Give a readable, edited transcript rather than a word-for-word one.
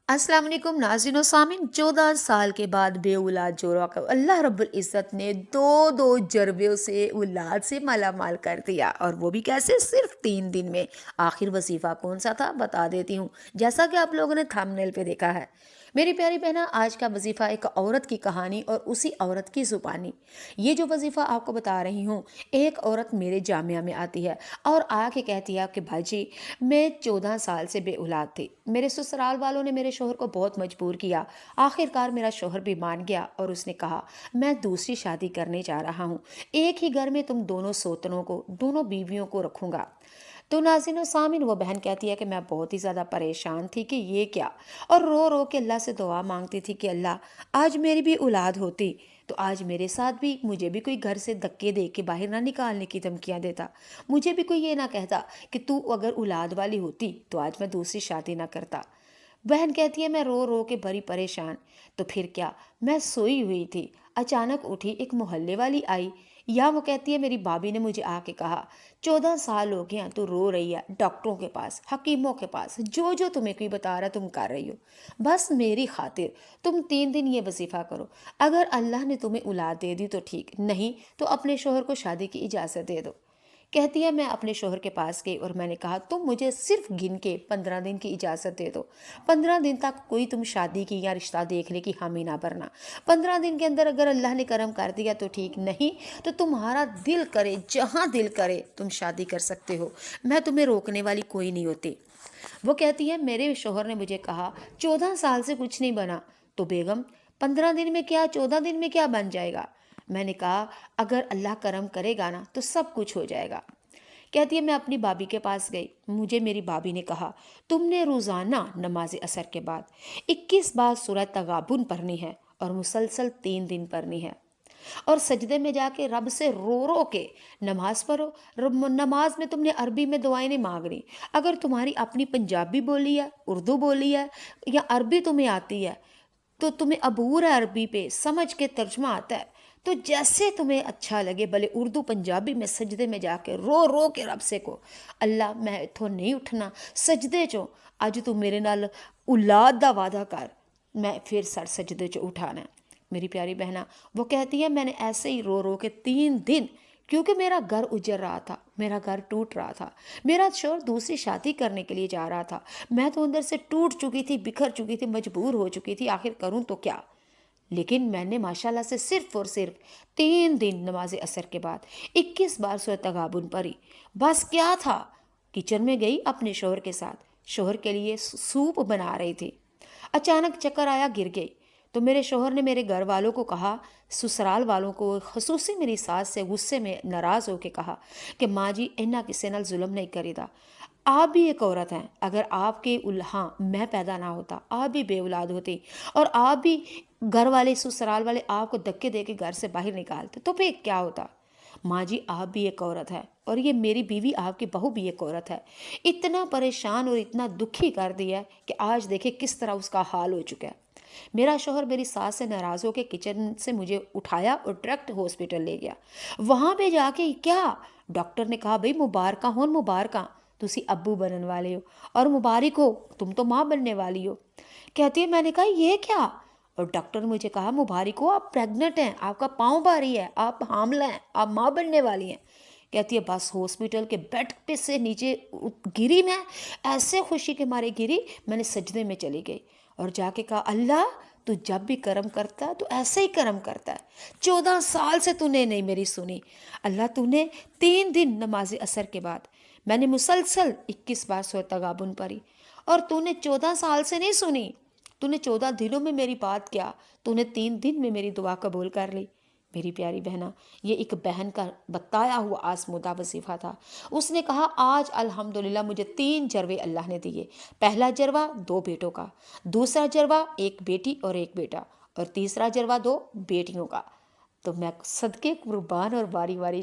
अस्सलाम वालेकुम नाज़रीन व सामीन। 14 साल के बाद बे औलाद जोड़ा को अल्लाह रब्बुल इज़्ज़त ने दो जरबों से औलाद से माला माल कर दिया, और वो भी कैसे, सिर्फ 3 दिन में। आखिर वजीफ़ा कौन सा था बता देती हूँ। जैसा कि आप लोगों ने थंबनेल पे देखा है, मेरी प्यारी बहना, आज का वजीफ़ा एक औरत की कहानी और उसी औरत की ज़ुबानी। ये जो वजीफ़ा आपको बता रही हूँ, एक औरत मेरे जामिया में आती है और आके कहती है कि भाई जी, मैं 14 साल से बे औलाद थी। मेरे ससुराल वालों ने मेरे शोहर को बहुत मजबूर किया। आखिरकार मेरा शोहर भी मान गया और उसने कहा, मैं दूसरी शादी करने जा रहा हूँ। एक ही घर में तुम दोनों सोतनों को, दोनों बीवियों को रखूंगा। तो नाज़रीन और सामीन, वो बहन कहती है कि मैं बहुत ही ज़्यादा परेशान थी कि ये क्या, और रो रो के अल्लाह से दुआ मांगती थी कि अल्लाह, आज मेरी भी औलाद होती तो आज मेरे साथ भी, मुझे भी कोई घर से धक्के दे के बाहर ना निकालने की धमकियां देता। मुझे भी कोई ये ना कहता कि तू अगर औलाद वाली होती तो आज मैं दूसरी शादी ना करता। बहन कहती है, मैं रो रो के बड़ी परेशान। तो फिर क्या, मैं सोई हुई थी, अचानक उठी, एक मोहल्ले वाली आई, या वो कहती है मेरी भाभी ने मुझे आके कहा, 14 साल हो गए हैं तू रो रही है, डॉक्टरों के पास, हकीमों के पास, जो जो तुम्हें कोई बता रहा तुम कर रही हो, बस मेरी खातिर तुम 3 दिन ये वजीफा करो। अगर अल्लाह ने तुम्हें औलाद दे दी तो ठीक, नहीं तो अपने शोहर को शादी की इजाज़त दे दो। कहती है, मैं अपने शोहर के पास गई और मैंने कहा, तुम मुझे सिर्फ गिन के 15 दिन की इजाज़त दे दो। 15 दिन तक कोई तुम शादी की या रिश्ता देखने की हामी ना भरना। 15 दिन के अंदर अगर अल्लाह ने करम कर दिया तो ठीक, नहीं तो तुम्हारा दिल करे, जहाँ दिल करे तुम शादी कर सकते हो। मैं तुम्हें रोकने वाली कोई नहीं होती। वो कहती है, मेरे शोहर ने मुझे कहा 14 साल से कुछ नहीं बना, तो बेगम 15 दिन में क्या, 14 दिन में क्या बन जाएगा। मैंने कहा, अगर अल्लाह करम करेगा ना तो सब कुछ हो जाएगा। कहती है, मैं अपनी भाभी के पास गई। मुझे मेरी भाभी ने कहा, तुमने रोज़ाना नमाज असर के बाद 21 बार सूरह तगाबुन पढ़नी है और मुसलसल 3 दिन पढ़नी है, और सजदे में जाके रब से रो रो के नमाज पढ़ो। नमाज में तुमने अरबी में दुआएं नहीं मांगनी। अगर तुम्हारी अपनी पंजाबी बोली है, उर्दू बोली है, या अरबी तुम्हें आती है, तो तुम्हें अबूर है अरबी पे, समझ के तर्जमा आता है, तो जैसे तुम्हें अच्छा लगे, भले उर्दू पंजाबी में सजदे में जाके रो रो के रब से को, अल्लाह मैं इथों नहीं उठना, सजदे चो अज तू मेरे नाल औलाद दा वादा कर, मैं फिर सर सजदे चो उठाना है। मेरी प्यारी बहना, वो कहती है, मैंने ऐसे ही रो रो के 3 दिन, क्योंकि मेरा घर उजड़ रहा था, मेरा घर टूट रहा था, मेरा शोहर दूसरी शादी करने के लिए जा रहा था, मैं तो अंदर से टूट चुकी थी, बिखर चुकी थी, मजबूर हो चुकी थी, आखिर करूं तो क्या। लेकिन मैंने माशाल्लाह से सिर्फ और सिर्फ 3 दिन नमाज असर के बाद 21 बार सूरह तगाबुन पढ़ी। बस क्या था, किचन में गई अपने शोहर के साथ, शोहर के लिए सूप बना रही थी, अचानक चक्कर आया, गिर गई। तो मेरे शोहर ने मेरे घर वालों को कहा, ससुराल वालों को, खसूसी मेरी सास से गुस्से में नाराज़ होकर कहा कि माँ जी, इन्ना किसी नाल जुल्म नहीं करीदा। आप भी एक औरत हैं, अगर आपके हाँ मैं पैदा ना होता, आप भी बे औलाद होती, और आप भी घर वाले, ससुराल वाले आपको धक्के दे के घर से बाहर निकालते, तो फिर क्या होता। माँ जी, आप भी एक औरत है, और ये मेरी बीवी, आपकी बहू भी एक औरत है। इतना परेशान और इतना दुखी कर दिया है कि आज देखे किस तरह उसका हाल हो चुका है। मेरा शोहर मेरी सास से नाराज़ होकर किचन से मुझे उठाया और डायरेक्ट हॉस्पिटल ले गया। वहाँ पे जाके क्या, डॉक्टर ने कहा, भाई मुबारका होन, मुबारका, तुसी अब्बू बनने वाले हो, और मुबारक हो, तुम तो माँ बनने वाली हो। कहती है, मैंने कहा ये क्या, और डॉक्टर ने मुझे कहा, मुबारक हो, आप प्रेग्नेंट हैं, आपका पाँव भारी है, आप हामला हैं, आप माँ बनने वाली हैं। कहती है, बस हॉस्पिटल के बेड पे से नीचे गिरी मैं, ऐसे खुशी के मारे गिरी, मैंने सजदे में चली गई और जाके कहा, अल्लाह, तू जब भी कर्म करता है तो ऐसे ही कर्म करता है। 14 साल से तूने नहीं मेरी सुनी, अल्लाह तूने 3 दिन नमाज असर के बाद मैंने मुसलसल 21 बार सूरह तगाबुन पढ़ी, और तूने 14 साल से नहीं सुनी, तूने 14 दिनों में मेरी बात किया, तूने 3 दिन में मेरी दुआ कबूल कर ली। मेरी प्यारी बहना, ये एक बहन का बताया हुआ आसमुदा वजीफ़ा था। उसने कहा, आज अल्हम्दुलिल्लाह मुझे 3 जरवे अल्लाह ने दिए। पहला जरवा 2 बेटों का, दूसरा जरवा 1 बेटी और 1 बेटा, और तीसरा जरवा 2 बेटियों का। तो मैं सदके कुर्बान और बारी बारी